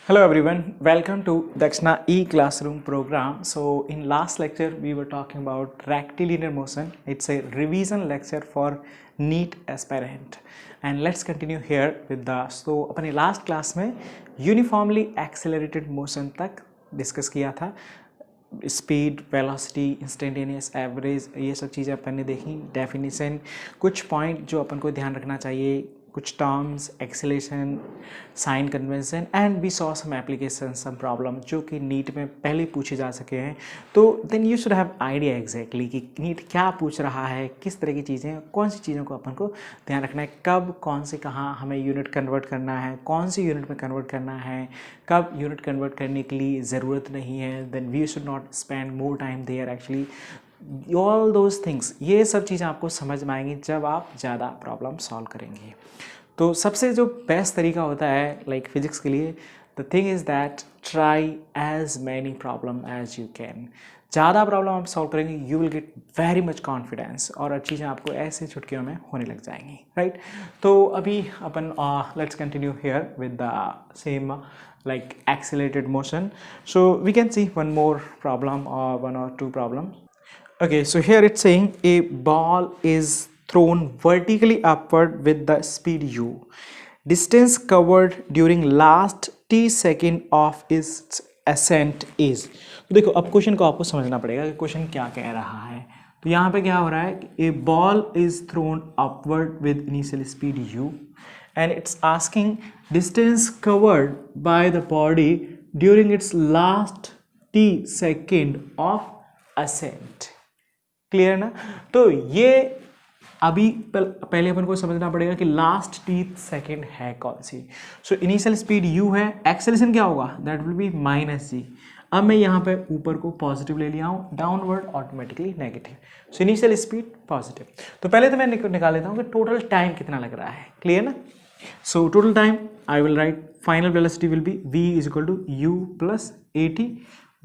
Hello everyone, welcome to Dakshina e-classroom program. So in last lecture we were talking about rectilinear motion. It's a revision lecture for NEET aspirant and let's continue here with the अपने last class में uniformly accelerated motion तक discuss किया था. Speed, velocity, instantaneous, average, ये सब चीज़ें अपन ने देखी. डेफिनेशन, कुछ पॉइंट जो अपन को ध्यान रखना चाहिए, कुछ terms, acceleration, sign convention and we saw some application, some problem जो कि नीट में पहले पूछे जा सके हैं. तो then you should have idea exactly कि नीट क्या पूछ रहा है, किस तरह की चीज़ें, कौन सी चीज़ों को अपन को ध्यान रखना है, कब कौन से कहाँ हमें यूनिट कन्वर्ट करना है, कौन सी यूनिट में कन्वर्ट करना है, कब यूनिट कन्वर्ट करने के लिए ज़रूरत नहीं है. Then we should not spend more time there actually. All those things, ये सब चीज़ें आपको समझ में आएंगी जब आप ज़्यादा प्रॉब्लम सॉल्व करेंगे. तो सबसे जो बेस्ट तरीका होता है लाइक फिजिक्स के लिए, the thing is that try as many problem as you can. ज़्यादा प्रॉब्लम आप सॉल्व करेंगे, you will get very much confidence और चीज़ें आपको ऐसे चुटकियों में होने लग जाएंगी, राइट. तो अभी अपन let's continue here with the same like accelerated motion. So we can see one more problem or one or two problems. Okay, so here it's saying a ball is thrown vertically upward with the speed u. Distance covered during last t second of its ascent is. तो देखो अब question को आपको समझना पड़ेगा कि question क्या कह रहा है. तो यहाँ पे क्या हो रहा है कि a ball is thrown upward with initial speed u and it's asking distance covered by the body during its last t second of ascent. Clear ना. तो ये अभी पहले अपन को समझना पड़ेगा कि लास्ट टी सेकेंड है कौन सी. सो इनिशियल स्पीड u है, एक्सेलेरेशन क्या होगा, दैट विल बी माइनस जी. अब मैं यहाँ पे ऊपर को पॉजिटिव ले लिया हूँ, downward automatically negative. So initial speed positive. तो पहले तो मैं निकाल लेता हूँ कि टोटल टाइम कितना लग रहा है. क्लियर ना. So total time I will write final velocity will be v is equal to u plus at.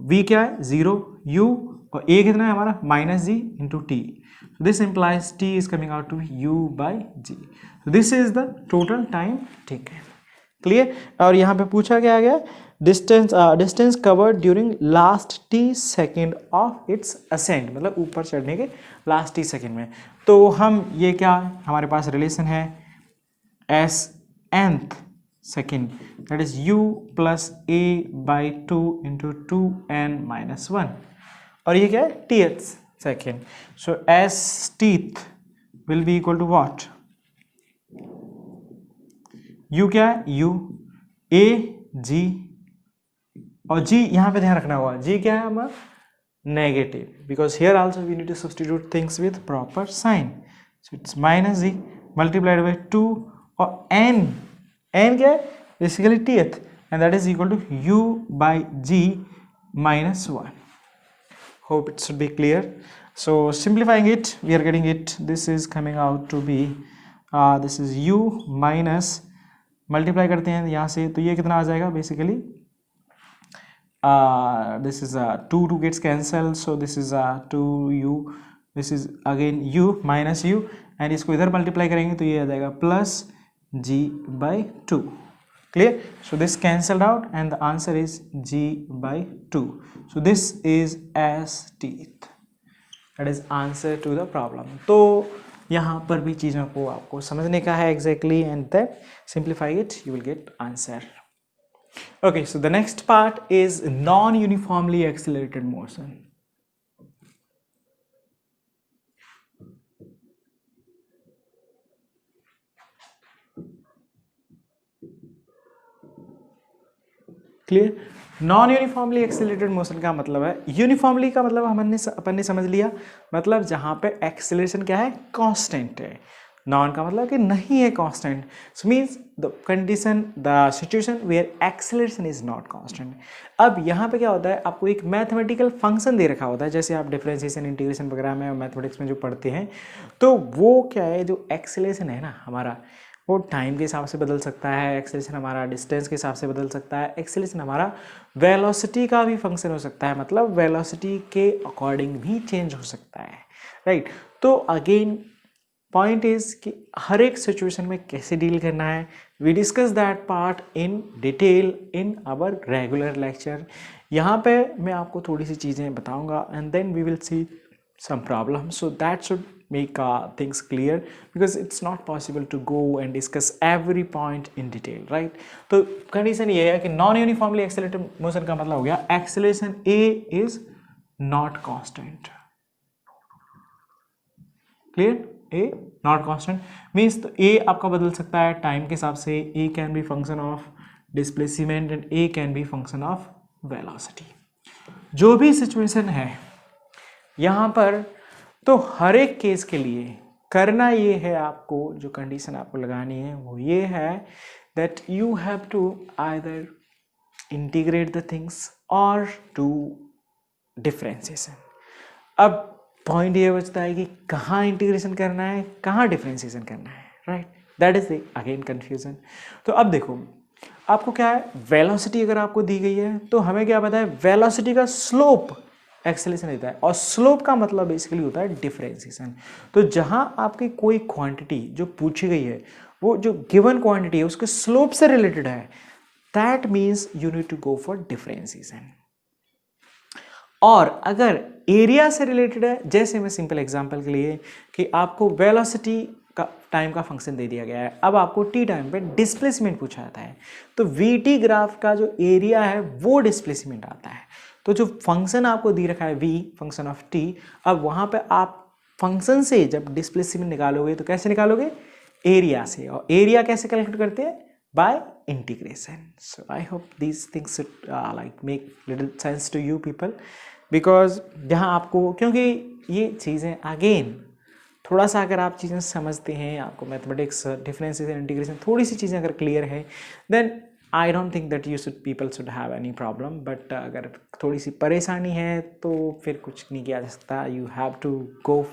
v क्या है 0, u और a कितना है हमारा minus g into t. So this implies t is coming out to be u by g. So this is the total time. ठीक है, clear. और यहाँ पे पूछा क्या गया, distance covered during last t second of its ascent, मतलब ऊपर चढ़ने के लास्ट टी सेकेंड में. तो हम ये क्या हमारे पास रिलेशन है as nth second, that is u plus a by 2 into 2n minus 1. और ये क्या है tth second. So s tth will be equal to what, u क्या है u, a g और g यहाँ पे ध्यान रखना होगा, g क्या है हमारा negative, because here also we need to substitute things with proper sign. So it's minus g multiplied by 2 और n क्या है basically tth and that is equal to u by g minus 1. Hope it should be clear. So simplifying it, we are getting it, this is coming out to be this is u minus, multiply करते हैं यहाँ से तो ये कितना आ जाएगा basically, this is 2 gets cancelled, so this is 2u, this is again u minus u and इसको इधर मल्टीप्लाई करेंगे तो ये आ जाएगा plus g by 2. Clear. So this cancelled out and the answer is g by 2. So this is s teeth, that is answer to the problem. तो यहाँ पर भी चीज़ों को आपको समझने का है exactly and then simplify it, you will get answer. Okay, so the next part is non-uniformly accelerated motion. Clear. Non uniformly accelerated motion का मतलब है, यूनिफॉर्मली का मतलब अपन ने समझ लिया, मतलब जहाँ पे एक्सेलरेशन क्या है कांस्टेंट है. नॉन का मतलब कि नहीं है constant. So means the condition, the situation where acceleration is not constant. अब यहाँ पे क्या होता है, आपको एक मैथमेटिकल फंक्शन दे रखा होता है, जैसे आप डिफरेंशिएशन, इंटीग्रेशन वगैरह में मैथमेटिक्स में जो पढ़ते हैं, तो वो क्या है, जो एक्सेलरेशन है ना हमारा, वो टाइम के हिसाब से बदल सकता है, एक्सेलरेशन हमारा डिस्टेंस के हिसाब से बदल सकता है, एक्सेलरेशन हमारा वेलोसिटी का भी फंक्शन हो सकता है, मतलब वेलोसिटी के अकॉर्डिंग भी चेंज हो सकता है, राइट. तो अगेन पॉइंट इज कि हर एक सिचुएशन में कैसे डील करना है, we discuss that part in detail in our regular lecture. यहाँ पे मैं आपको थोड़ी सी चीज़ें बताऊंगा and then we will see some problem, so that should make things clear because it's not possible to go and discuss every point in detail, right? तो condition ये है कि नॉन यूनिफॉर्मली एक्सेलरेटेड मोशन का मतलब हो गया acceleration a is not constant, clear? a not constant means तो a आपका बदल सकता है टाइम के हिसाब से, a can be function of displacement and a can be function of velocity। जो भी सिचुएशन है यहाँ पर, तो हर एक केस के लिए करना ये है, आपको जो कंडीशन आपको लगानी है वो ये है that you have to either integrate the things और टू डिफरेंशिएशन। अब पॉइंट ये बचता है कि कहाँ इंटीग्रेशन करना है, कहाँ डिफरेंशिएशन करना है, right? That is the again confusion. तो अब देखो आपको क्या है, वेलोसिटी अगर आपको दी गई है तो हमें क्या पता है, वेलोसिटी का स्लोप एक्सेलरेशन देता है और स्लोप का मतलब बेसिकली होता है डिफरेंशिएशन। तो जहां आपकी कोई क्वांटिटी जो पूछी गई है वो जो गिवन क्वांटिटी है उसके स्लोप से रिलेटेड है, that means you need to go for differentiation. और अगर एरिया से रिलेटेड है, जैसे मैं सिंपल एग्जांपल के लिए कि आपको वेलोसिटी का टाइम का फंक्शन दे दिया गया है, अब आपको टी टाइम पे डिस्प्लेसमेंट पूछा जाता है, तो वी टी ग्राफ का जो एरिया है वो डिस्प्लेसमेंट आता है। तो जो फंक्शन आपको दे रखा है v फंक्शन ऑफ t, अब वहाँ पे आप फंक्शन से जब डिस्प्लेसमेंट निकालोगे तो कैसे निकालोगे, एरिया से। और एरिया कैसे कैलकुलेट करते हैं, by integration. So I hope these things like make little sense to you people, because जहाँ आपको, क्योंकि ये चीज़ें अगेन थोड़ा सा अगर आप चीज़ें समझते हैं, आपको मैथमेटिक्स डिफरेंशिएशन इंटीग्रेशन थोड़ी सी चीज़ें अगर क्लियर है, then I don't think that people should have any problem. But अगर थोड़ी सी परेशानी है तो फिर कुछ नहीं किया जा सकता, you have to go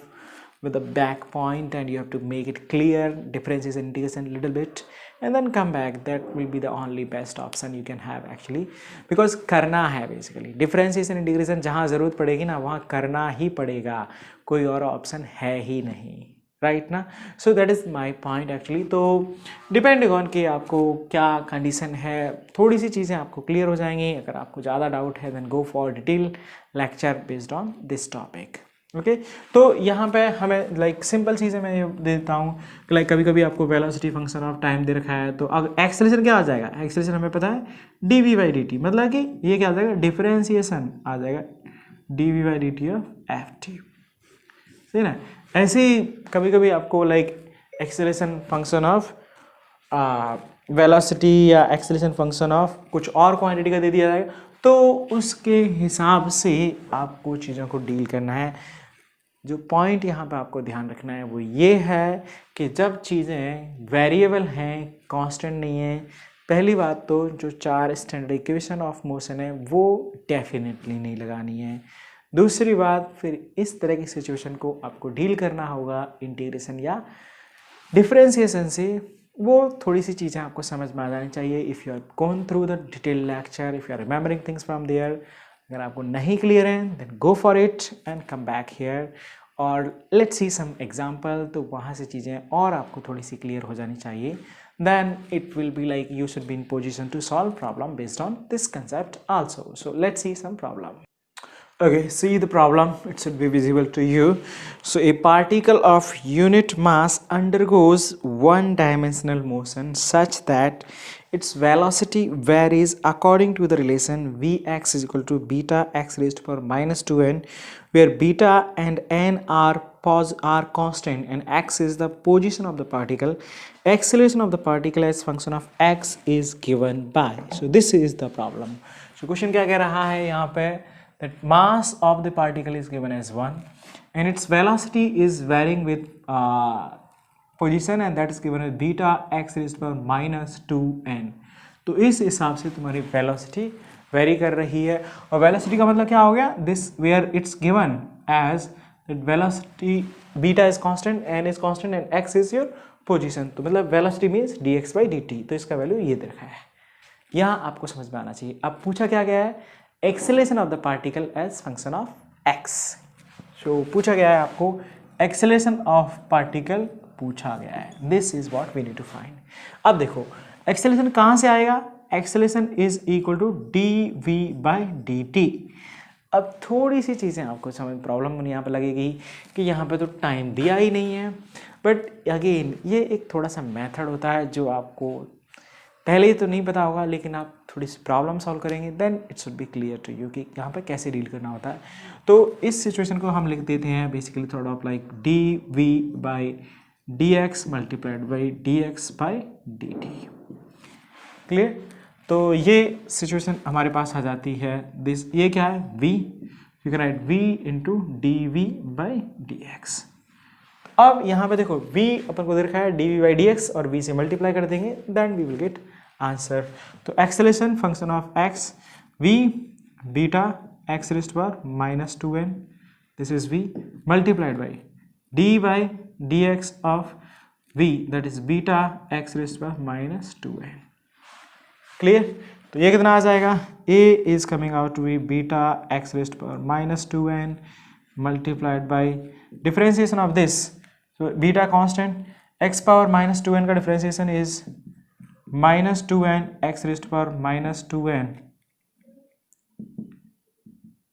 with the back point and you have to make it clear, differentiation integration a little bit and then come back. That will be the only best option you can have actually, because करना है basically differentiation integration, जहाँ ज़रूरत पड़ेगी ना वहाँ करना ही पड़ेगा, कोई और ऑप्शन है ही नहीं, राइट ना? So that is my point actually. तो डिपेंडिंग ऑन कि आपको क्या कंडीशन है, थोड़ी सी चीज़ें आपको क्लियर हो जाएंगी। अगर आपको ज़्यादा डाउट है then go for detail lecture based on this topic, okay? तो यहाँ पे हमें लाइक सिंपल चीज़ें मैं ये देता हूँ कि लाइक कभी कभी आपको वेलोसिटी फंक्शन ऑफ टाइम दे रखा है, तो अब एक्सेलरेशन क्या आ जाएगा, एक्सेलरेशन हमें पता है dv/dt, मतलब कि ये क्या आ जाएगा, डिफरेंशिएशन आ जाएगा dv/dt ऑफ ft, सही ना? ऐसे ही कभी कभी आपको like acceleration function of velocity या एक्सेलरेशन फंक्शन ऑफ कुछ और क्वांटिटी का दे दिया जाएगा, तो उसके हिसाब से आपको चीज़ों को डील करना है। जो पॉइंट यहाँ पे आपको ध्यान रखना है वो ये है कि जब चीज़ें वेरिएबल हैं, कांस्टेंट नहीं है, पहली बात तो जो 4 स्टैंडर्ड इक्वेशन ऑफ मोशन है वो डेफिनेटली नहीं लगानी है। दूसरी बात, फिर इस तरह की सिचुएशन को आपको डील करना होगा इंटीग्रेशन या डिफरेंशिएशन से, वो थोड़ी सी चीज़ें आपको समझ में आ जानी चाहिए। If you are gone through the detail lecture, if you are remembering things from there, अगर आपको नहीं क्लियर है then go for it and come back here और लेट्स सी सम एग्जांपल, तो वहाँ से चीज़ें और आपको थोड़ी सी क्लियर हो जानी चाहिए। then it will be like you should be in position to solve problem based on this concept also. So let's see some problem. Okay, see the problem, it should be visible to you. So a particle of unit mass undergoes one-dimensional motion such that its velocity varies according to the relation Vx is equal to beta x raised to power minus 2n, where beta and n are constant and x is the position of the particle. Acceleration of the particle as function of x is given by. So this is the problem. So question क्या कह रहा है यहाँ पे, that mass of the particle is given as 1 and its velocity is varying with position and that is given as beta x raised to power minus 2n. तो इस हिसाब से तुम्हारी velocity vary कर रही है और velocity का मतलब क्या हो गया, this where it's given as that velocity beta is constant, n is constant and x is your position, तो मतलब velocity means dx by dt, तो इसका वैल्यू ये दे रखा है। यहाँ आपको समझ में आना चाहिए। अब पूछा क्या गया है, acceleration of the particle as function of x. So पूछा गया है आपको एक्सेलरेशन ऑफ पार्टिकल पूछा गया है। This is what we need to find. अब देखो एक्सेलरेशन कहाँ से आएगा, acceleration is equal to dv/dt। अब थोड़ी सी चीज़ें आपको समझ प्रॉब्लम यहाँ पे लगेगी कि यहाँ पे तो टाइम दिया ही नहीं है, बट अगेन ये एक थोड़ा सा मेथड होता है जो आपको पहले ही तो नहीं पता होगा, लेकिन आप थोड़ी सी प्रॉब्लम सॉल्व करेंगे then it should be clear to you कि यहाँ पे कैसे डील करना होता है। तो इस सिचुएशन को हम लिख देते हैं बेसिकली थोड़ा of like dv/dx multiplied by dx/dt। Clear. तो ये सिचुएशन हमारे पास आ जाती है दिस, ये क्या है v, you can write v into dv/dx। अब यहाँ पे देखो v अपन को दे रखा है dv/dx और v से मल्टीप्लाई कर देंगे then we will get answer. तो acceleration function of x v beta x raised power -2n, this is v multiplied by dy/dx of v that is beta x raised power -2n। Clear. तो ये कितना आ जाएगा, a is coming out to be beta x raised power -2n multiplied by differentiation of this, so beta constant x power -2n का differentiation is -2n x raised power -2n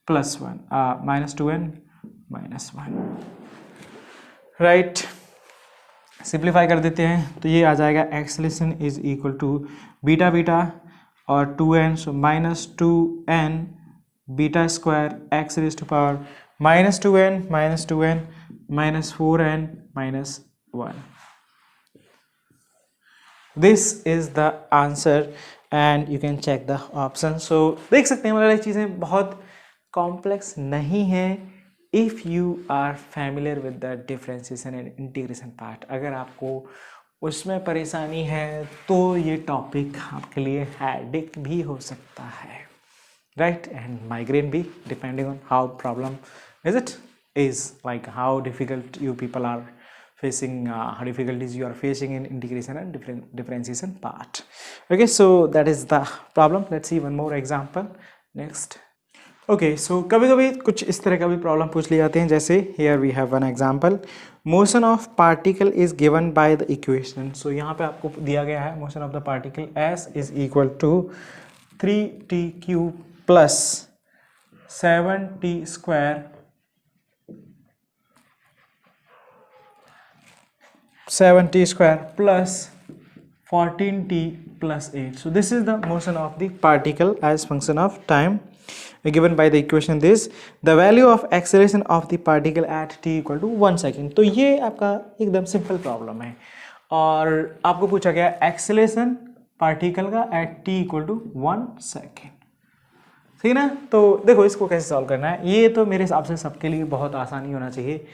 plus 1 -2n -1 right. Simplify कर देते हैं तो ये आ जाएगा acceleration is equal to beta beta और 2n, so -2n beta square x raised power -2n -4n -1। This is the answer and you can check the option. So देख सकते हैं वाली चीज़ें बहुत कॉम्प्लेक्स नहीं है if you are familiar with the differentiation and integration part. अगर आपको उसमें परेशानी है तो ये टॉपिक आपके लिए हेडेक भी हो सकता है, राइट, एंड माइग्रेन भी, depending on how problem is like how difficult you people are facing, how difficulties you are facing in integration and differentiation part. Okay, so that is the problem. Let's see one more example next. Okay, so कभी कभी कुछ इस तरह का भी problem पूछ लिए जाते हैं, जैसे here we have one example, motion of particle is given by the equation. So यहाँ पे आपको दिया गया है motion of the particle s is equal to 3t cube plus 7t square 7t square plus 14t plus 8. So this is the motion of the particle as function of time given by the equation this. The value of acceleration of the particle at t equal to 1 second. तो ये आपका एकदम simple problem है और आपको पूछा गया acceleration particle का at t equal to 1 second, ठीक ना। तो देखो इसको कैसे सॉल्व करना है, ये तो मेरे हिसाब से सबके लिए बहुत आसानी होना चाहिए।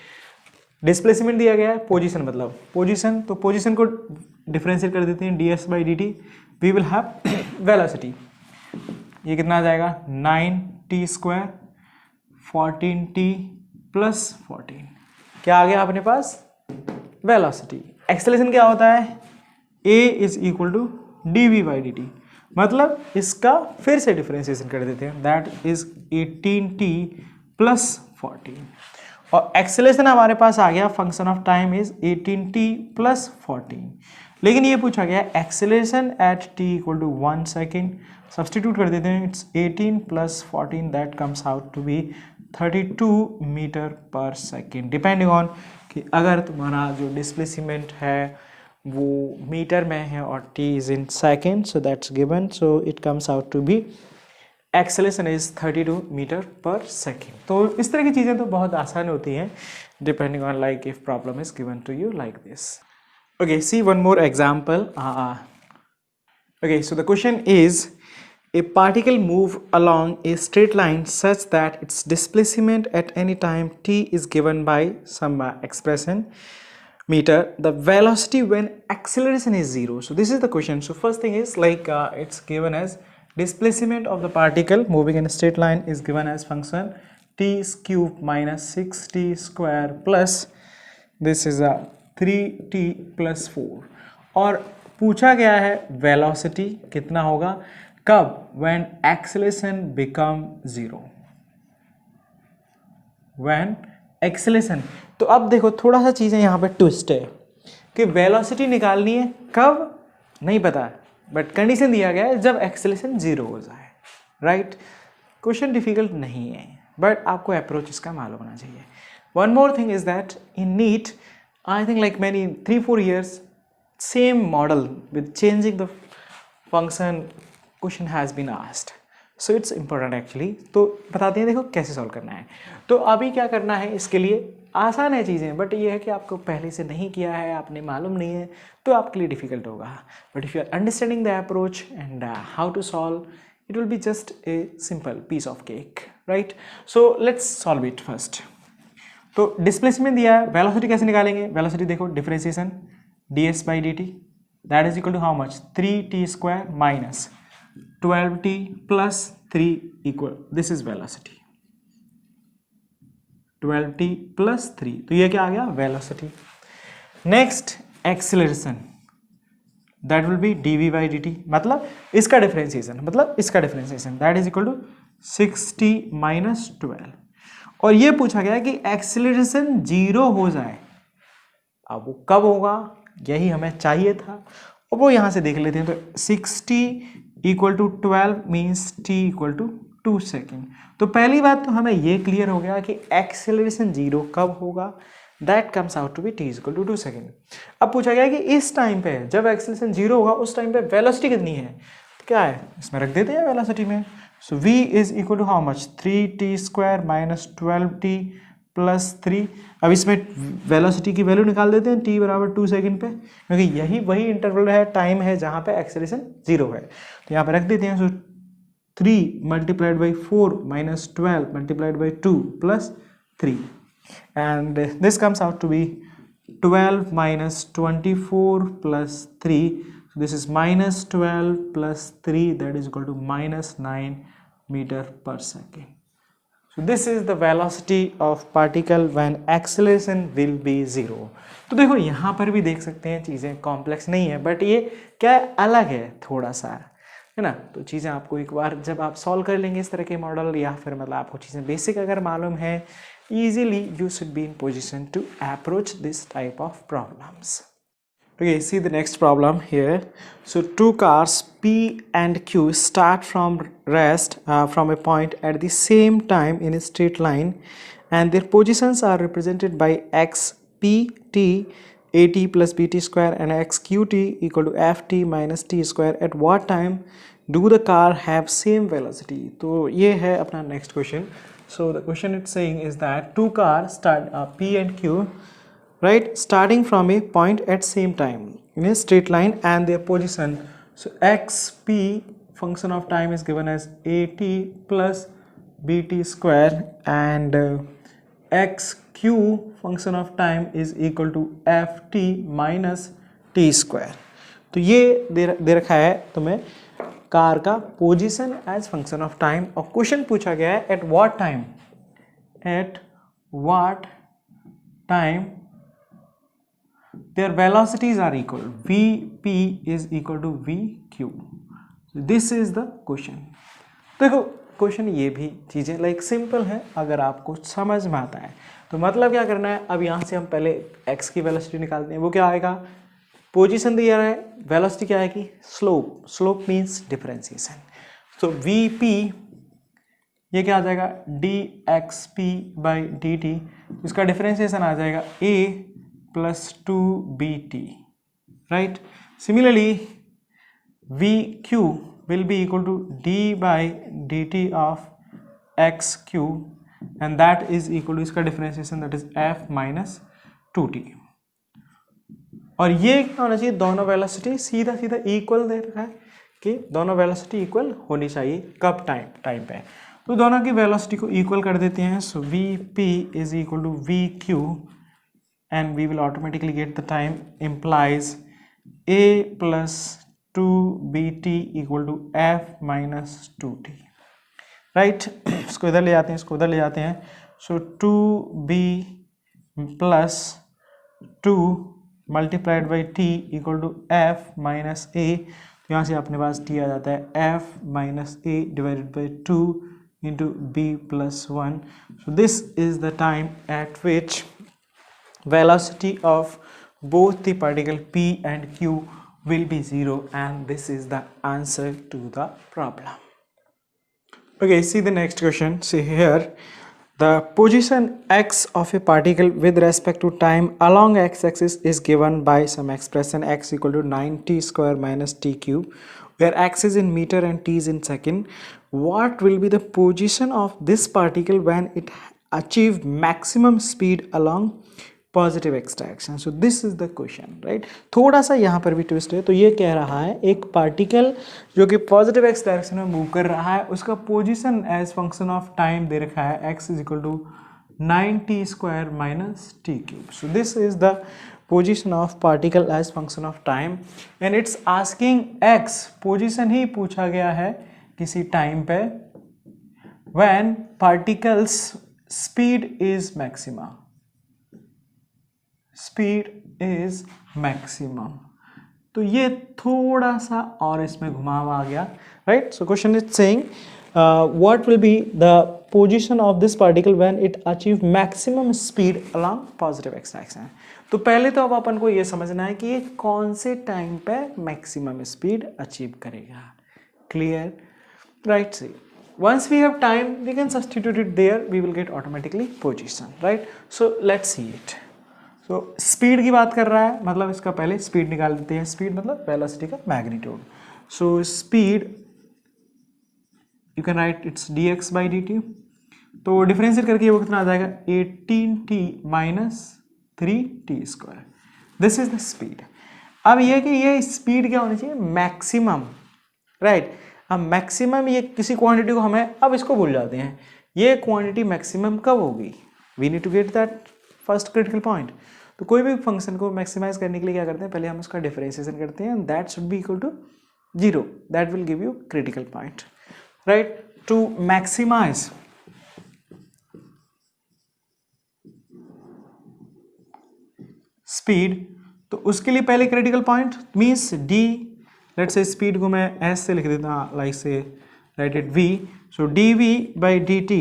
डिस्प्लेसमेंट दिया गया है, पोजीशन मतलब पोजीशन, तो पोजीशन को डिफरेंशिएट कर देते हैं ds/dt, we will have velocity, ये कितना आ जाएगा 9t स्क्वायर 14t प्लस 14, क्या आ गया अपने पास वेलोसिटी। एक्सेलरेशन क्या होता है, a is equal to dv/dt, मतलब इसका फिर से डिफरेंशिएशन कर देते हैं, दैट इज 18t प्लस 14 और एक्सेलरेशन हमारे पास आ गया function of time is 18t plus 14, लेकिन ये पूछा गया acceleration at t equal to 1 second, substitute कर देते हैं, it's 18 plus 14 that comes out to be 32 meter per second, depending on कि अगर तुम्हारा जो डिस्प्लेसमेंट है वो मीटर में है और t is in second, so that's given, so it comes out to be acceleration is 32 meter per second. तो इस तरह की चीज़ें तो बहुत आसान होती हैं depending on like if problem is given to you like this. Okay, see one more example. Okay, so the question is a particle move along a straight line such that its displacement at any time t is given by some expression meter, the velocity when acceleration is 0. So this is the question. So first thing is like it's given as displacement of the particle moving in a straight line is given as function t cube minus 6t square plus this is a 3t plus 4 और पूछा गया है velocity कितना होगा कब, when acceleration become 0, when acceleration। तो अब देखो थोड़ा सा चीज़ें यहाँ पे ट्विस्ट है, कि वेलोसिटी निकालनी है कब नहीं पता, बट कंडीशन दिया गया है जब एक्सेलरेशन 0 हो जाए, राइट। क्वेश्चन डिफिकल्ट नहीं है, बट आपको अप्रोच इसका मालूम होना चाहिए। One more thing is that in NEET I think like many 3-4 years same model with changing the function question has been asked, so it's important actually। तो बताते हैं देखो कैसे सॉल्व करना है। तो अभी क्या करना है, इसके लिए आसान है चीज़ें, बट ये है कि आपको पहले से नहीं किया है, आपने मालूम नहीं है, तो आपके लिए डिफिकल्ट होगा। But if you are understanding the approach and how to solve, it will be just a simple piece of cake, right? So let's solve it first। तो डिस्प्लेसमेंट दिया है, वेलोसिटी कैसे निकालेंगे? वेलोसिटी देखो differentiation ds/dt that is equal to how much 3t² minus 12t plus 3 equal, this is velocity 12t plus 3, तो ये क्या आ गया velocity. Next acceleration that will be dv/dt, मतलब इसका differentiation, that is equal to 60 minus 12। और ये पूछा गया कि एक्सेलरेशन 0 हो जाए, अब वो कब होगा यही हमें चाहिए था, और वो यहाँ से देख लेते हैं। तो 60 equal to 12 means t equal to 2 second. तो पहली बात तो हमें ये क्लियर हो गया कि एक्सेलरेशन 0 कब होगा, that comes out to be t equal to 2 second. अब पूछा गया कि इस टाइम पे जब एक्सेलरेशन 0 होगा उस टाइम पे वेलोसिटी कितनी है, तो क्या है इसमें रख देते हैं वेलोसिटी में। So v is equal to how much 3t² minus 12t plus 3। अब इसमें वेलोसिटी की वैल्यू निकाल देते हैं t बराबर 2 सेकेंड पे, क्योंकि यही वही इंटरवल है, टाइम है जहाँ पे एक्सेलरेशन 0 है। तो यहाँ पे रख देते हैं। सो 3 multiplied by 4 minus 12 multiplied by 2 plus 3, and this comes out to be 12 minus 24 plus 3, so this is minus 12 plus 3, that is equal to minus 9 meter per second। So this is the velocity of particle when acceleration will be 0। तो देखो यहाँ पर भी देख सकते हैं चीज़ें complex नहीं है, बट ये क्या अलग है थोड़ा सा, है ना। तो चीज़ें आपको एक बार जब आप सॉल्व कर लेंगे इस तरह के मॉडल, या फिर मतलब आपको चीज़ें बेसिक अगर मालूम है, easily you should be in position to approach this type of problems। Okay, see the next problem here। So two cars P and Q start from rest from a point at the same time in a straight line, and their positions are represented by xpt at plus bt square and xqt equal to ft minus t square। At what time do the car have same velocity? तो ये है अपना next question। So the question it's saying is that two cars start P and Q, right, starting from a point at same time in a straight line, and their position, so xp function of time is given as at plus bt square, and xq function of time is equal to ft minus t square। तो ये दे रखा है तुम्हें car का position as function of time, और question पूछा गया है at what time, their velocities are equal, vp is equal to vq। this is the question। देखो क्वेश्चन ये भी चीज़ें लाइक सिंपल है अगर आपको समझ में आता है। तो मतलब क्या करना है, अब यहाँ से हम पहले x की वेलोसिटी निकालते हैं। वो क्या आएगा, पोजीशन दिया है, वेलोसिटी क्या आएगी स्लोप मीन्स डिफरेंशिएशन। तो vp ये क्या आ जाएगा dxp बाई dt, इसका डिफरेंशिएशन आ जाएगा a plus 2bt, right. Similarly vq will be equal to d by dt of xq, and that is equal to इसका differentiation that is f minus 2t। और ये क्या होना चाहिए, दोनों वेलोसिटी सीधा सीधा इक्वल दे रखा है कि दोनों वेलोसिटी इक्वल होनी चाहिए कब टाइम पे। तो दोनों की वेलोसिटी को इक्वल कर देते हैं। So vp is equal to vq and we will automatically get the time implies a plus 2bt equal to f minus 2t, right. इसको इधर ले जाते हैं, so 2b plus 2 multiplied by t equal to f minus a। तो यहाँ से अपने पास t आ जाता है f minus a divided by 2 into b plus 1। So this is the time eight which velocity of both the particle P and Q will be 0, and this is the answer to the problem. Okay, see the next question. See here, the position x of a particle with respect to time along x-axis is given by some expression x equal to 9t square minus t cube, where x is in meter and t is in second. What will be the position of this particle when it achieve maximum speed along positive x direction? So this is the question, right. थोड़ा सा यहाँ पर भी twist है. तो ये कह रहा है एक पार्टिकल जो कि पॉजिटिव एक्स डायरेक्शन में मूव कर रहा है, उसका position as function of time दे रखा है x is equal to 9t square minus T cube. So this is the position of particle as function of time, and it's asking x position ही पूछा गया है किसी टाइम पे when particle's speed is maximum. Speed is maximum. तो ये थोड़ा सा और इसमें घुमाव आ गया, right. So question is saying what will be the position of this particle when it achieve maximum speed along positive x direction. तो पहले तो अब अपन को ये समझना है कि ये कौन से टाइम पे मैक्सिमम स्पीड अचीव करेगा. Clear, right. See once we have time we can substitute it there, we will get automatically position, right. So let's see it. So speed की बात कर रहा है, मतलब इसका पहले स्पीड निकाल देते हैं. स्पीड मतलब वेलोसिटी का magnitude. So speed you can write it's dx by dt. तो डिफरेंशिएट करके वो कितना आ जाएगा 18t minus 3t square. This is the speed. अब ये कि ये स्पीड क्या होनी चाहिए, मैक्सिमम, राइट. अब मैक्सिमम ये किसी क्वांटिटी को हमें, अब इसको भूल जाते हैं, ये क्वांटिटी मैक्सिमम कब होगी. We need to get that first critical point. तो कोई भी फंक्शन को मैक्सिमाइज करने के लिए क्या करते हैं, पहले हम उसका डिफरेंशिएशन करते हैं, and that should be equal to 0. That will give you critical point, right. To maximize speed, तो उसके लिए पहले critical point means d. Let's say speed को मैं s से लिख देता हूँ, like say write it v. So dv by dt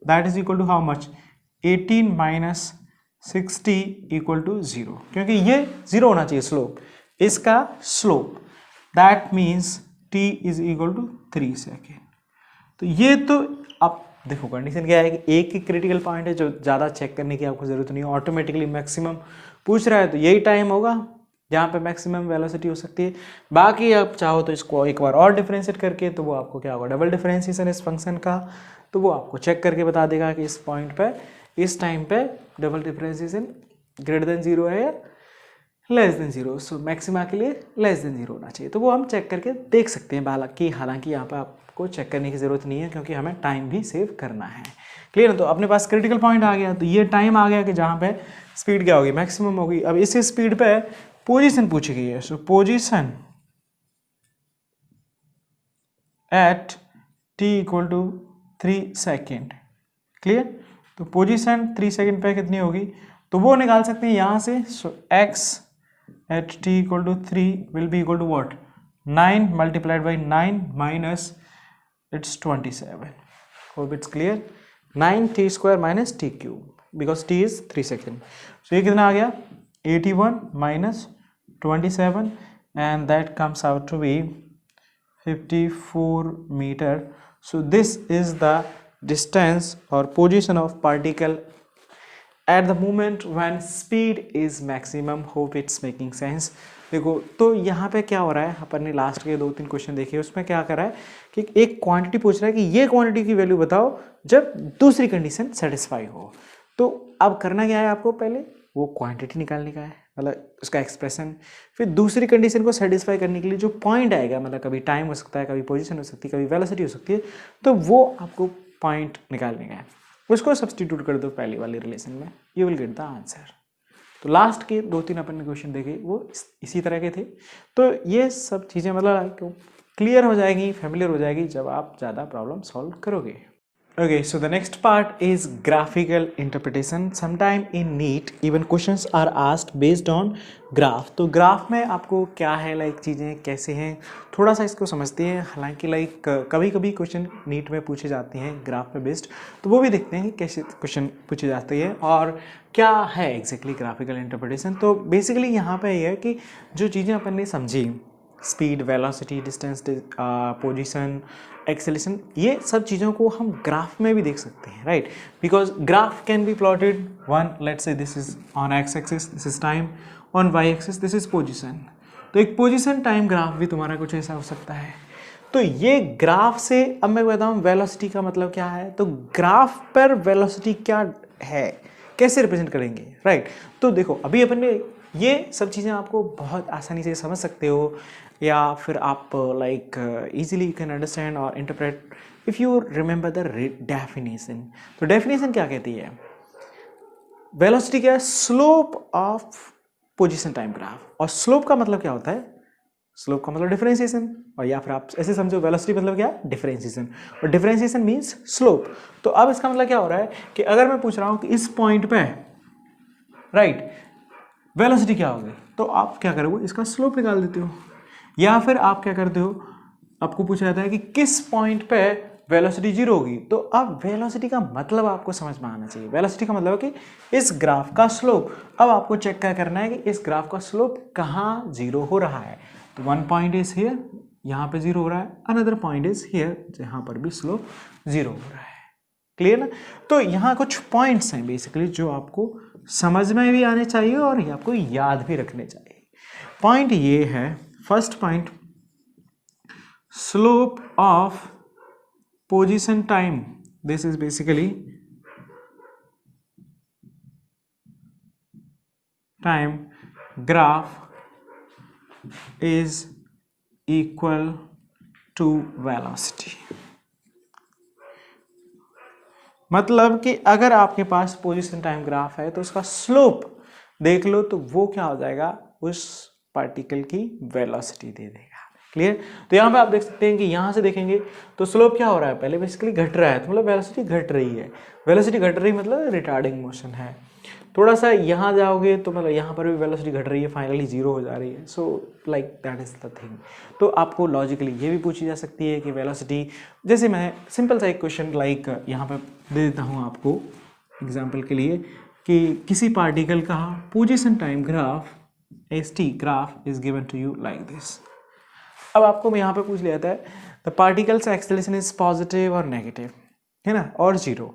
that is equal to how much, 18 minus 60 equal to 0, क्योंकि ये 0 होना चाहिए स्लोप. इसका slope that means t is equal to 3 second. तो ये तो अब देखो कंडीशन क्या है कि एक ही क्रिटिकल पॉइंट है जो ज़्यादा चेक करने की आपको ज़रूरत नहीं है. ऑटोमेटिकली मैक्सिमम पूछ रहा है तो यही टाइम होगा जहाँ पे मैक्सिमम वेलोसिटी हो सकती है. बाकी आप चाहो तो इसको एक बार और डिफरेंशिएट करके, तो वो आपको क्या होगा, डबल डिफरेंशिएशन इस फंक्शन का, तो वो आपको चेक करके बता देगा कि इस पॉइंट पे इस टाइम पे डबल डिफरेंशिएशन ग्रेटर देन 0 है या लेस देन 0. सो मैक्सिमा के लिए लेस देन 0 होना चाहिए. तो वो हम चेक करके देख सकते हैं. हालांकि यहाँ पे आपको चेक करने की ज़रूरत नहीं है, क्योंकि हमें टाइम भी सेव करना है. क्लियर है. तो अपने पास क्रिटिकल पॉइंट आ गया, तो ये टाइम आ गया कि जहाँ पे स्पीड क्या होगी, मैक्सिमम होगी. अब इसी स्पीड पे पोजीशन पूछी गई है. So position at t equal to 3 second. Clear. तो पोजीशन 3 सेकेंड पे कितनी होगी, तो वो निकाल सकते हैं यहाँ से. So x at t equal to 3 will be equal to what, 9 multiplied by 9 minus it's 27. Hope it's clear. 9t square minus t cube, because t is 3 second. So ये कितना आ गया 81 minus 27, and that comes out to be 54 meter. So this is the distance or position of particle at the moment when speed is maximum. Hope it's making sense. देखो तो यहाँ पे क्या हो रहा है, अपन ने लास्ट के 2-3 क्वेश्चन देखे, उसमें क्या कर रहा है कि एक क्वांटिटी पूछ रहा है कि ये क्वांटिटी की वैल्यू बताओ जब दूसरी कंडीशन सेटिस्फाई हो. तो अब करना क्या है, आपको पहले वो क्वांटिटी निकालने का है, मतलब उसका एक्सप्रेशन. फिर दूसरी कंडीशन को सेटिस्फाई करने के लिए जो पॉइंट आएगा, मतलब कभी टाइम हो सकता है, कभी पोजीशन हो सकती है, कभी वेलोसिटी हो सकती है, तो वो आपको पॉइंट निकालने का है. उसको सब्सटीट्यूट कर दो पहली वाली रिलेशन में, you will get the answer. तो लास्ट के 2-3 अपन ने क्वेश्चन देखे वो इसी तरह के थे. तो ये सब चीज़ें मतलब क्लियर हो जाएगी, फेमिलियर हो जाएगी जब आप ज़्यादा प्रॉब्लम सॉल्व करोगे. Okay, so the next part is graphical interpretation. Sometime in NEET, even questions are asked based on graph. तो ग्राफ में आपको क्या है, लाइक चीज़ें कैसे हैं, थोड़ा सा इसको समझते हैं. हालांकि लाइक कभी कभी क्वेश्चन नीट में पूछे जाते हैं ग्राफ पे बेस्ड, तो वो भी देखते हैं कि कैसे क्वेश्चन पूछे जाते हैं और क्या है एग्जैक्टली ग्राफिकल इंटरप्रिटेशन. तो बेसिकली यहाँ पे ये है कि जो चीज़ें अपन ने समझी, speed, velocity, distance, position, acceleration, ये सब चीज़ों को हम ग्राफ में भी देख सकते हैं, right. Because graph can be plotted one, let's say this is on X axis, this is time, on Y axis this is position. तो एक पोजीशन टाइम ग्राफ भी तुम्हारा कुछ ऐसा हो सकता है. तो ये ग्राफ से अब मैं बताऊँ वेलोसिटी का मतलब क्या है. तो ग्राफ पर वेलोसिटी क्या है, कैसे रिप्रेजेंट करेंगे, राइट. तो देखो अभी अपन ने ये सब चीज़ें आपको बहुत आसानी से समझ सकते हो, या फिर आप लाइक इजीली कैन अंडरस्टैंड और interpret if you remember the definition. तो डेफिनेशन क्या कहती है, वेलोसिटी क्या है, slope of position time graph. और स्लोप का मतलब क्या होता है, स्लोप का मतलब डिफरेंशिएशन, और या फिर आप ऐसे समझो वेलोसिटी मतलब क्या है, डिफरेंशिएशन, और डिफरेंशिएशन मीन्स स्लोप. तो अब इसका मतलब क्या हो रहा है कि अगर मैं पूछ रहा हूँ कि इस पॉइंट पे, राइट, वेलोसिटी क्या होगी, तो आप क्या करोगे, इसका स्लोप निकाल देते हो. या फिर आप क्या करते हो, आपको पूछा जाता है कि किस पॉइंट पे वेलोसिटी जीरो होगी, तो अब वेलोसिटी का मतलब आपको समझ में आना चाहिए. वेलोसिटी का मतलब है कि इस ग्राफ का स्लोप. अब आपको चेक क्या करना है कि इस ग्राफ का स्लोप कहाँ जीरो हो रहा है. तो वन पॉइंट इज हियर, यहाँ पे जीरो हो रहा है, अनदर पॉइंट इज हियर, जहाँ पर भी स्लोप जीरो हो रहा है. क्लियर ना. तो यहाँ कुछ पॉइंट्स हैं बेसिकली जो आपको समझ में भी आने चाहिए और ये आपको याद भी रखने चाहिए. पॉइंट ये है, first point, slope of position time. This is basically time graph is equal to velocity. मतलब कि अगर आपके पास पोजीशन टाइम ग्राफ है तो उसका स्लोप देख लो तो वो क्या हो जाएगा, उस पार्टिकल की वेलोसिटी दे देगा. क्लियर. तो यहाँ पे आप देख सकते हैं कि यहाँ से देखेंगे तो स्लोप क्या हो रहा है, पहले बेसिकली घट रहा है, तो मतलब वेलोसिटी घट रही है. वेलोसिटी घट रही मतलब रिटार्डिंग मोशन है. थोड़ा सा यहाँ जाओगे तो मतलब यहाँ पर भी वेलोसिटी घट रही है, फाइनली जीरो हो जा रही है. So like that is the thing. तो आपको लॉजिकली ये भी पूछी जा सकती है कि वेलोसिटी, जैसे मैं सिंपल सा एक क्वेश्चन लाइक यहाँ पर दे देता हूँ आपको एग्जाम्पल के लिए, कि किसी पार्टिकल का position time graph S T graph is given to you like this. अब आपको मैं यहाँ पे पूछ लिया था the particles acceleration is positive और नेगेटिव, है ना, और जीरो.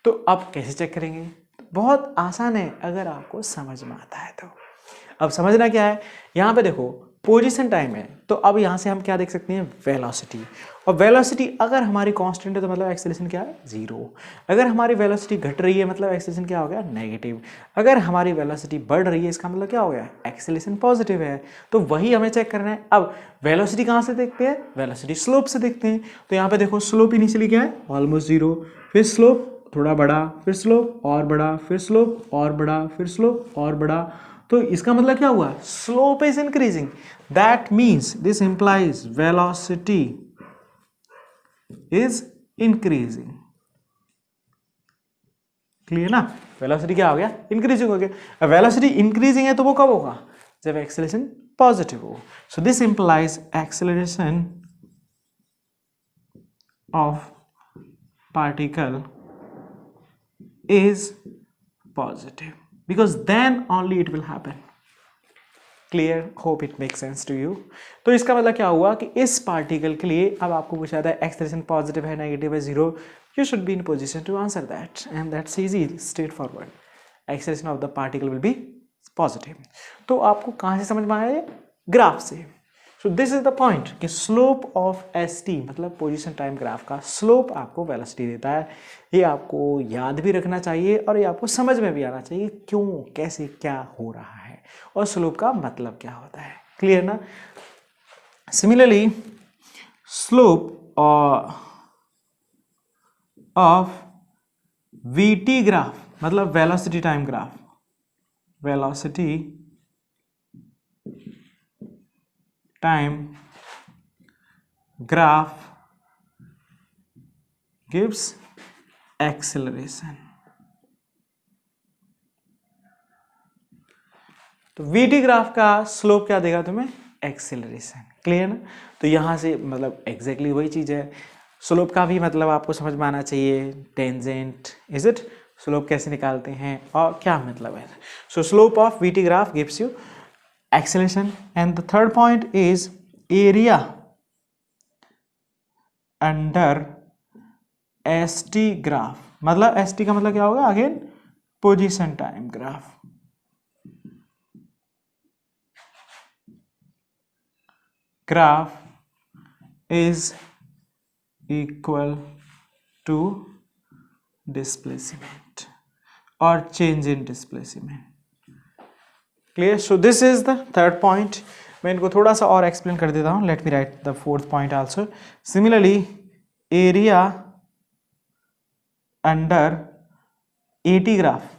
तो आप कैसे चेक करेंगे, बहुत आसान है अगर आपको समझ में आता है तो. अब समझना क्या है, यहाँ पे देखो पोजीशन टाइम है, तो अब यहाँ से हम क्या देख सकते हैं, वेलोसिटी. और वेलोसिटी अगर हमारी कांस्टेंट है तो मतलब एक्सेलरेशन क्या है, जीरो. अगर हमारी वेलोसिटी घट रही है मतलब एक्सेलरेशन क्या हो गया, नेगेटिव. अगर हमारी वेलोसिटी बढ़ रही है इसका मतलब क्या हो गया, एक्सेलरेशन पॉजिटिव है. तो वही हमें चेक करना है. अब वेलोसिटी कहाँ से देखते हैं, वेलोसिटी स्लोप से देखते हैं. तो यहाँ पे देखो स्लोप इनिशियली क्या है, ऑलमोस्ट जीरो, फिर स्लोप थोड़ा बड़ा, फिर स्लोप और बड़ा, फिर स्लोप और बड़ा, फिर स्लोप और बड़ा. तो इसका मतलब क्या हुआ, slope is increasing. That means this implies velocity is increasing. Clear ना. वेलोसिटी क्या हो गया, इंक्रीजिंग हो गया. वेलोसिटी इंक्रीजिंग है तो वो कब होगा, जब एक्सेलरेशन पॉजिटिव हो. So this implies acceleration of particle is positive, because then only it will happen. Clear, hope it makes sense to you. तो इसका मतलब क्या हुआ कि इस पार्टिकल के लिए अब आपको पूछा था एक्सेलरेशन पॉजिटिव है, नेगेटिव है, zero. You should be in position to answer that, and that's easy, straight forward. Acceleration of the particle will be positive. तो आपको कहाँ से समझ में आया, ग्राफ से. So this is the point कि स्लोप ऑफ एस टी मतलब पोजीशन टाइम ग्राफ का स्लोप आपको वेलोसिटी देता है. ये आपको याद भी रखना चाहिए और ये आपको समझ में भी आना चाहिए क्यों, कैसे, क्या हो रहा है और स्लोप का मतलब क्या होता है. क्लियर ना. Similarly slope of V T graph मतलब velocity time graph, velocity time graph gives acceleration. तो वीटी ग्राफ का स्लोप क्या देगा तुम्हें? एक्सेलरेशन। क्लियर ना? तो यहाँ से मतलब एग्जैक्टली वही चीज़ है। स्लोप का भी मतलब आपको समझ में आना चाहिए, टेंजेंट इज इट, स्लोप कैसे निकालते हैं और क्या मतलब है। सो slope of VT graph gives you acceleration. And the third point is area under ST graph. मतलब एसटी का मतलब क्या होगा? Again position time graph. Graph is equal to displacement or change in displacement. Clear? So this is the third point. मैं इनको थोड़ा सा और एक्सप्लेन कर देता हूँ. Let me write the fourth point also. Similarly, area under AT graph.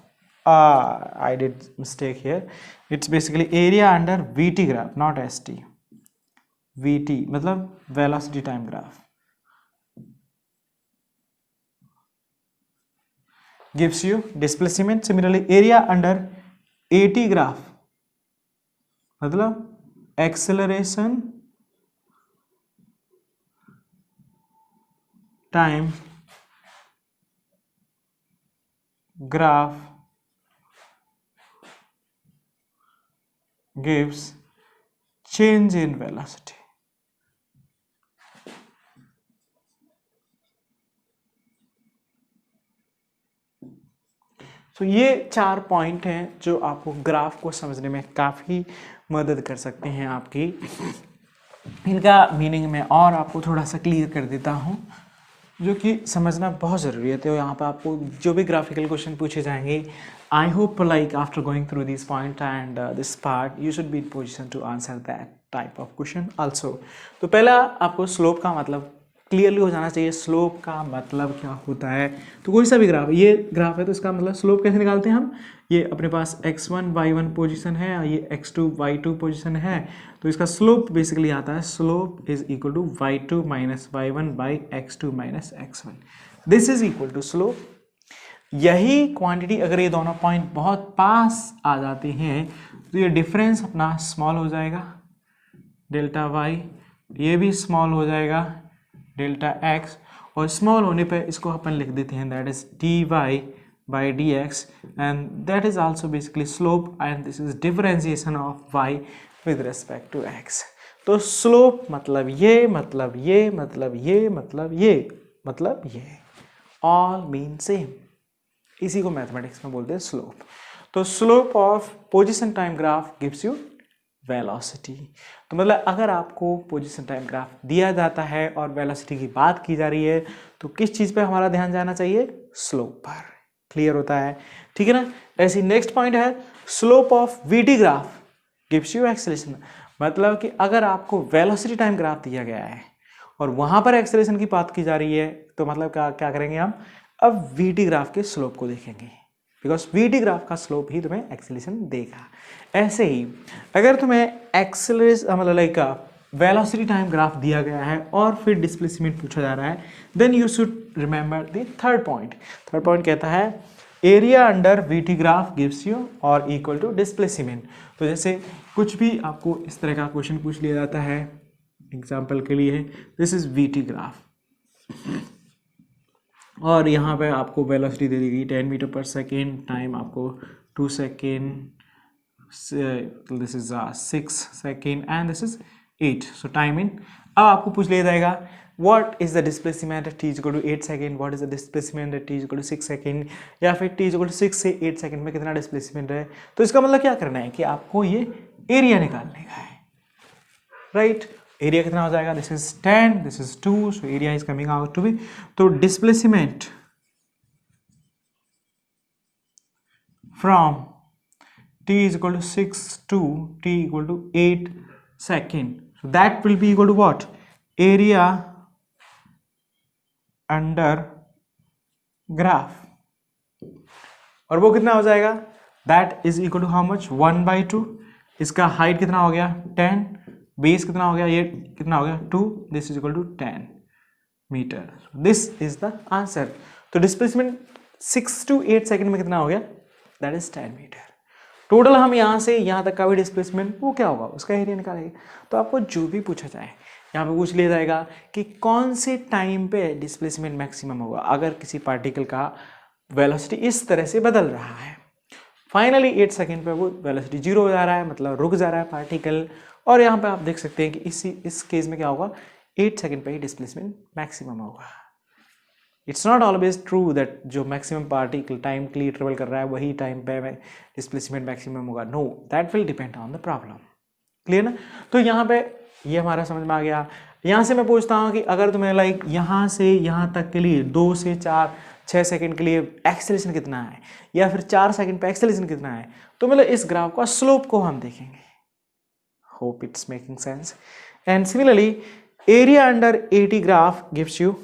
I did mistake here. It's basically area under VT graph, not ST. VT मतलब velocity time graph gives you displacement. Similarly area under AT graph मतलब acceleration time graph gives change in velocity. तो ये 4 point हैं जो आपको graph को समझने में काफ़ी मदद कर सकते हैं आपकी। इनका मीनिंग मैं और आपको थोड़ा सा क्लियर कर देता हूँ, जो कि समझना बहुत ज़रूरी है। तो यहाँ पर आपको जो भी ग्राफिकल क्वेश्चन पूछे जाएंगे, I hope like after going through this point and this part you should be in position to answer that type of question also. तो पहला आपको स्लोप का मतलब क्लियरली हो जाना चाहिए। स्लोप का मतलब क्या होता है? तो कोई सा भी ग्राफ, ये ग्राफ है तो इसका मतलब स्लोप कैसे निकालते हैं हम? ये अपने पास x1 y1 पोजीशन है, ये x2 y2 पोजीशन है, तो इसका स्लोप बेसिकली आता है slope is equal to y2 minus y1 by x2 minus x1। This is equal to slope. यही क्वांटिटी अगर ये दोनों पॉइंट बहुत पास आ जाते हैं तो ये डिफरेंस अपना स्मॉल हो जाएगा, डेल्टा y, ये भी स्मॉल हो जाएगा, डेल्टा x, और स्मॉल होने पे इसको अपन लिख देते हैं that is dy by dx and that is also basically slope and this is differentiation of y with respect to x. तो स्लोप मतलब ये, मतलब ये, मतलब ये, मतलब ये, मतलब ये, all mean same। इसी को मैथमेटिक्स में बोलते हैं स्लोप। तो slope of position time graph gives you velocity. तो मतलब अगर आपको पोजीशन टाइम ग्राफ दिया जाता है और वेलोसिटी की बात की जा रही है तो किस चीज़ पे हमारा ध्यान जाना चाहिए? स्लोप पर। क्लियर होता है? ठीक है ना? ऐसी नेक्स्ट पॉइंट है slope of VT graph gives you acceleration. मतलब कि अगर आपको वेलोसिटी टाइम ग्राफ दिया गया है और वहां पर एक्सेलरेशन की बात की जा रही है तो मतलब क्या करेंगे हम? अब वीटी ग्राफ के स्लोप को देखेंगे, बिकॉज वीटी ग्राफ का स्लोप ही तुम्हें एक्सेलरेशन देगा। ऐसे ही अगर तुम्हें एक्सेलरेशन मतलब लाइक वेलोसिटी टाइम ग्राफ दिया गया है और फिर डिस्प्लेसमेंट पूछा जा रहा है, then you should remember the third point. Third point कहता है area under VT graph gives you और इक्वल टू डिस्प्लेसमेंट। तो जैसे कुछ भी आपको इस तरह का क्वेश्चन पूछ लिया जाता है, एग्जाम्पल के लिए दिस इज वीटी ग्राफ और यहाँ पे आपको वेलोसिटी दे दी गई 10 मीटर पर सेकेंड, टाइम आपको 2 second, this is 6 second and this is 8। So time in. अब आपको पूछ लिया जाएगा what is the displacement at t equal to 8 second, what is the displacement at t equal to 6 second, या फिर t equal to 6 से 8 second में कितना डिस्प्लेसमेंट है। तो इसका मतलब क्या करना है कि आपको ये एरिया निकालने का है, राइट? एरिया कितना हो जाएगा? This is 10, this is 2, so area is coming out to be, तो displacement from t is equal to 6 to t equal to 8 second, so that will be equal to what? Area under graph, और वो कितना हो जाएगा? that is equal to how much? 1/2। इसका height कितना हो गया? 10, बेस कितना हो गया? ये कितना हो गया? 2, this is equal to 10 meter. This is the answer. तो डिस्प्लेसमेंट 6 to 8 सेकंड में कितना हो गया, दैट इज 10 मीटर। टोटल हम यहाँ से यहाँ तक का भी डिस्प्लेसमेंट वो क्या होगा, उसका एरिया निकालेंगे। तो आपको जो भी पूछा जाए यहाँ पे पूछ लिया जाएगा कि कौन से टाइम पे डिस्प्लेसमेंट मैक्सिमम होगा अगर किसी पार्टिकल का वेलोसिटी इस तरह से बदल रहा है। फाइनली 8 सेकंड पे वो वेलोसिटी 0 हो जा रहा है, मतलब रुक जा रहा है पार्टिकल। और यहाँ पे आप देख सकते हैं कि इस केस में क्या होगा, 8 सेकंड पे ही डिस्प्लेसमेंट मैक्सिमम होगा। It's not always true that जो मैक्सिमम पार्टिकल टाइम के लिए ट्रेवल कर रहा है वही टाइम पे डिस्प्लेसमेंट मैक्सिमम होगा। No, that will depend on the problem. Clear ना? तो यहाँ पे ये हमारा समझ में आ गया। यहाँ से मैं पूछता हूँ कि अगर तुम्हें लाइक यहाँ से यहाँ तक के लिए 2 से 6 सेकंड के लिए एक्सेलरेशन कितना है, या फिर 4 सेकंड पे एक्सेलरेशन कितना है, तो मतलब इस ग्राफ का स्लोप को हम देखेंगे। Hope it's making sense. And similarly area under 80 graph gives you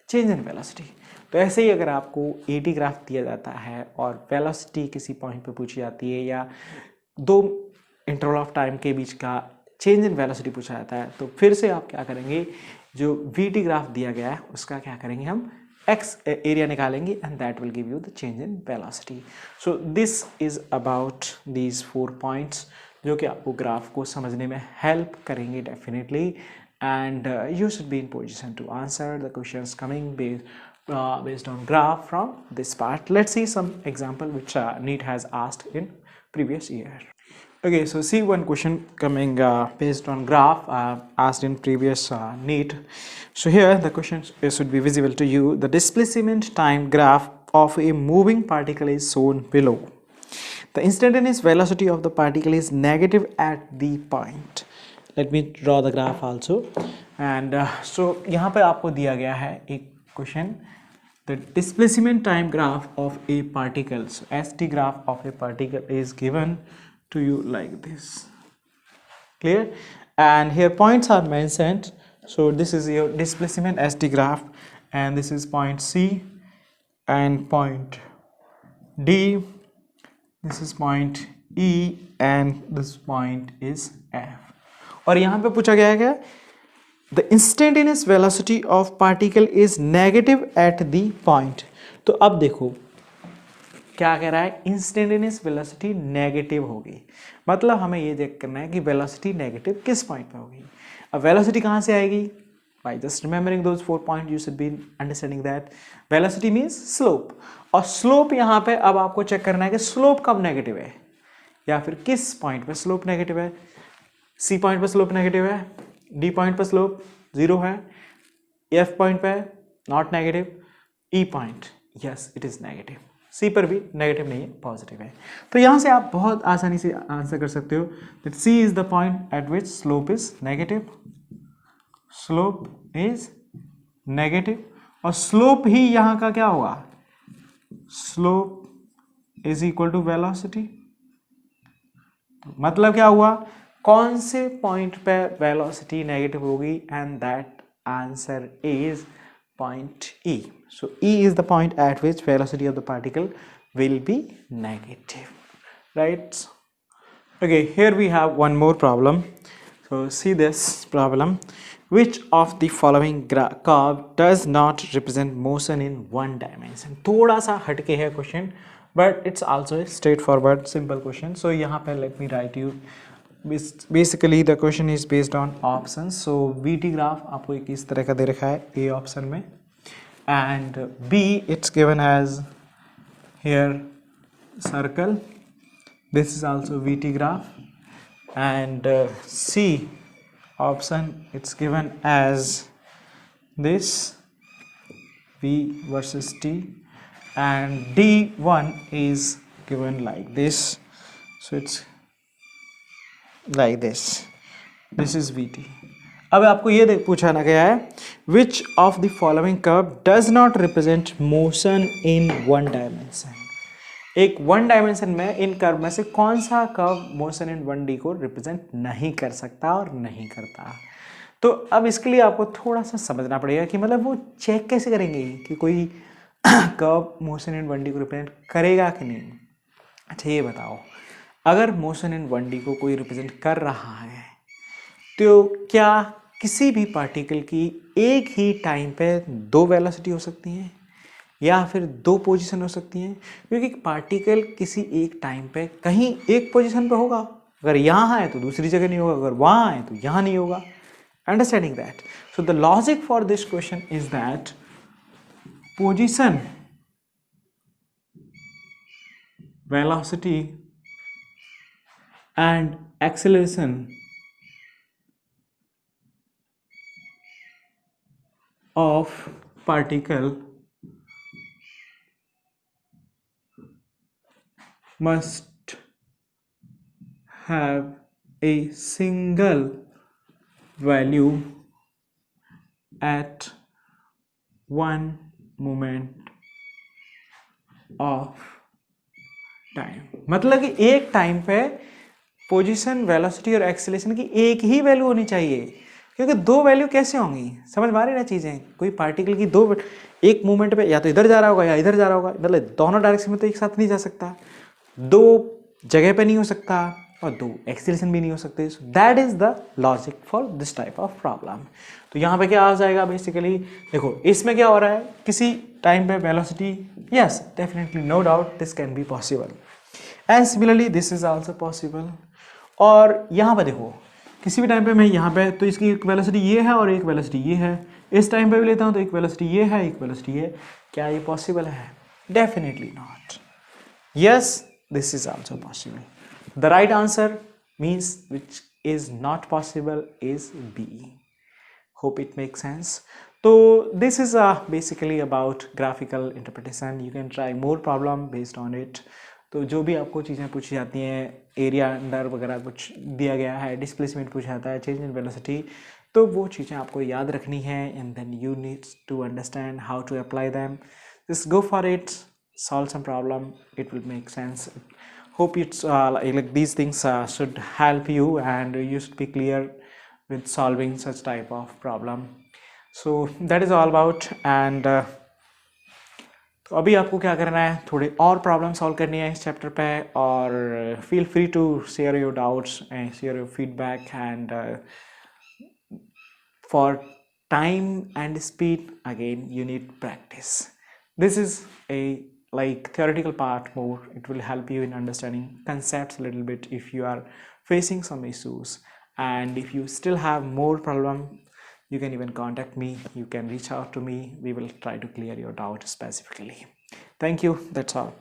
change in velocity. तो ऐसे ही अगर आपको 80 ग्राफ दिया जाता है और वेलोसिटी किसी पॉइंट पे पूछी जाती है, या 2 इंटरवल ऑफ टाइम के बीच का चेंज इन वेलोसिटी पूछा जाता है, तो फिर से आप क्या करेंगे, जो वीटी ग्राफ दिया गया है उसका क्या करेंगे, हम एक्स एरिया निकालेंगे and that will give you the change in velocity. So this is about these 4 points जो कि आपको ग्राफ को समझने में हेल्प करेंगे definitely, and you should be in position to answer the questions coming based on graph from this part. Let's see some example which NEET has asked in previous year. Okay, so see one question coming based on graph asked in previous NEET. So here the question should be visible to you. The displacement time graph of a moving particle is shown below. The instantaneous velocity of the particle is negative at the point. Let me draw the graph also. And so यहाँ पे आपको दिया गया है एक question, the displacement time graph of a particle. So ST graph of a particle is given to you like this. Clear? And here points are mentioned. So this is your displacement ST graph, and this is point C and point D. This is point E and this point is F. और यहाँ पे पूछा गया है क्या, the instantaneous velocity of particle is negative at the point. तो अब देखो क्या कह रहा है, इंस्टेंटेनियस वेलोसिटी नेगेटिव होगी, मतलब हमें ये चेक करना है कि वेलोसिटी नेगेटिव किस पॉइंट पे होगी। अब वेलोसिटी कहाँ से आएगी, by just remembering those 4 point you should be understanding that velocity means slope, और स्लोप यहाँ पे अब आपको चेक करना है कि स्लोप कब नेगेटिव है, या फिर किस पॉइंट पे स्लोप नेगेटिव है। सी पॉइंट पर स्लोप नेगेटिव है, डी पॉइंट पर स्लोप 0 है, एफ पॉइंट पे not negative, E point yes it is negative, C पर भी नेगेटिव नहीं है, पॉजिटिव है। तो यहाँ से आप बहुत आसानी से आंसर कर सकते हो that C is the point at which slope is negative, slope is negative, और स्लोप ही यहाँ का क्या होगा, slope is equal to velocity. मतलब क्या हुआ, कौन से पॉइंट पे वेलोसिटी नेगेटिव होगी, and that answer is point E. So E is the point at which velocity of the particle will be negative, right. Okay, here we have one more problem. So see this problem, which of the following curve does not represent motion in one dimension। थोड़ा सा हटके है question, but it's also a straightforward simple question. So यहाँ पे let me write you, basically the question is based on options. So VT graph आपको एक इस तरह का दे रखा है A ऑप्शन में, and B it's given as here circle, this is also VT graph, and C option it's given as this V versus T, and D1 is given like this, so it's like this is VT। अब आपको ये पूछा ना गया है which of the following curve does not represent motion in one dimension। एक one dimension में इन curve में से कौन सा कर्व मोशन इन 1D को रिप्रेजेंट नहीं कर सकता और नहीं करता। तो अब इसके लिए आपको थोड़ा सा समझना पड़ेगा कि मतलब वो चेक कैसे करेंगे कि कोई कर्व मोशन इन 1D को रिप्रेजेंट करेगा कि नहीं। अच्छा ये बताओ, अगर मोशन इन 1D को कोई रिप्रेजेंट कर रहा है तो क्या किसी भी पार्टिकल की एक ही टाइम पे 2 वेलोसिटी हो सकती हैं, या फिर दो पोजीशन हो सकती हैं, क्योंकि पार्टिकल किसी एक टाइम पे कहीं एक पोजीशन पे होगा, अगर यहाँ है तो दूसरी जगह नहीं होगा, अगर वहाँ है तो यहाँ नहीं होगा. Understanding that. So the logic for this question is that position, velocity and acceleration of particle must have a single value at one moment of time. मतलब कि एक टाइम पे पोजीशन, वेलोसिटी और एक्सेलरेशन की एक ही वैल्यू होनी चाहिए, क्योंकि दो वैल्यू कैसे होंगी, समझ में आ रही ना चीज़ें. कोई पार्टिकल की दो एक मूवमेंट पे या तो इधर जा रहा होगा या इधर जा रहा होगा, मतलब दोनों डायरेक्शन में तो एक साथ नहीं जा सकता, दो जगह पे नहीं हो सकता और दो एक्सेलरेशन भी नहीं हो सकते. So that is the logic for this type of problem. तो यहाँ पे क्या आ जाएगा बेसिकली, देखो इसमें क्या हो रहा है, किसी टाइम पे velocity, yes definitely no doubt this can be possible, and similarly this is also possible. और यहाँ पे देखो किसी भी टाइम पे मैं यहाँ पे, तो इसकी एक वेलोसिटी ये है और एक वेलोसिटी ये है, इस टाइम पे भी लेता हूँ तो एक वेलोसिटी ये है एक वेलोसिटी ये, क्या ये पॉसिबल है? Definitely not. Yes this is also possible. The right answer means which is not possible is B. Hope it makes sense. So this is basically about graphical interpretation. You can try more problem based on it. तो जो भी आपको चीज़ें पूछी जाती हैं, area under वगैरह कुछ दिया गया है, डिस्प्लेसमेंट पूछा जाता है, चेंज इन वेलोसिटी, तो वो चीज़ें आपको याद रखनी है, and then you need to understand how to apply them. Just go for it, solve some problem, it will make sense. Hope it's like these things should help you and you should be clear with solving such type of problem. So that is all about. And तो अभी आपको क्या करना है, थोड़े और problem solve करनी है इस चैप्टर पे, और feel free to share your doubts and share your feedback. And for time and speed, again you need practice. This is a like theoretical part more. It will help you in understanding concepts a little bit if you are facing some issues, and if you still have more problem, you can even contact me, you can reach out to me, we will try to clear your doubt specifically. Thank you, that's all.